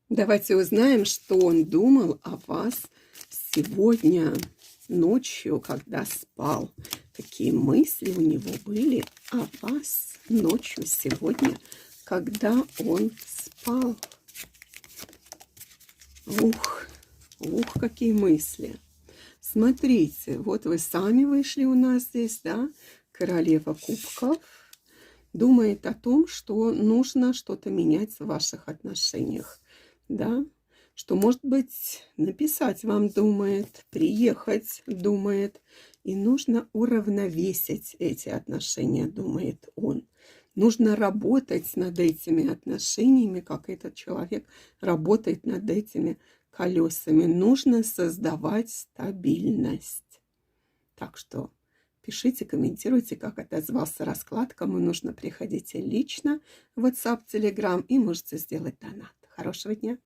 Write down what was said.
Давайте узнаем, что он думал о вас сегодня ночью, когда спал. Какие мысли у него были о вас ночью сегодня, когда он спал. Ух, какие мысли. Смотрите, вот вы сами вышли у нас здесь, да, королева кубков. Думает о том, что нужно что-то менять в ваших отношениях, да, что, может быть, написать вам думает, приехать думает, и нужно уравновесить эти отношения, думает он. Нужно работать над этими отношениями, как этот человек работает над этими колесами. Нужно создавать стабильность. Так что пишите, комментируйте, как отозвался расклад. Кому нужно, приходите лично в WhatsApp, Telegram и можете сделать донат. Хорошего дня!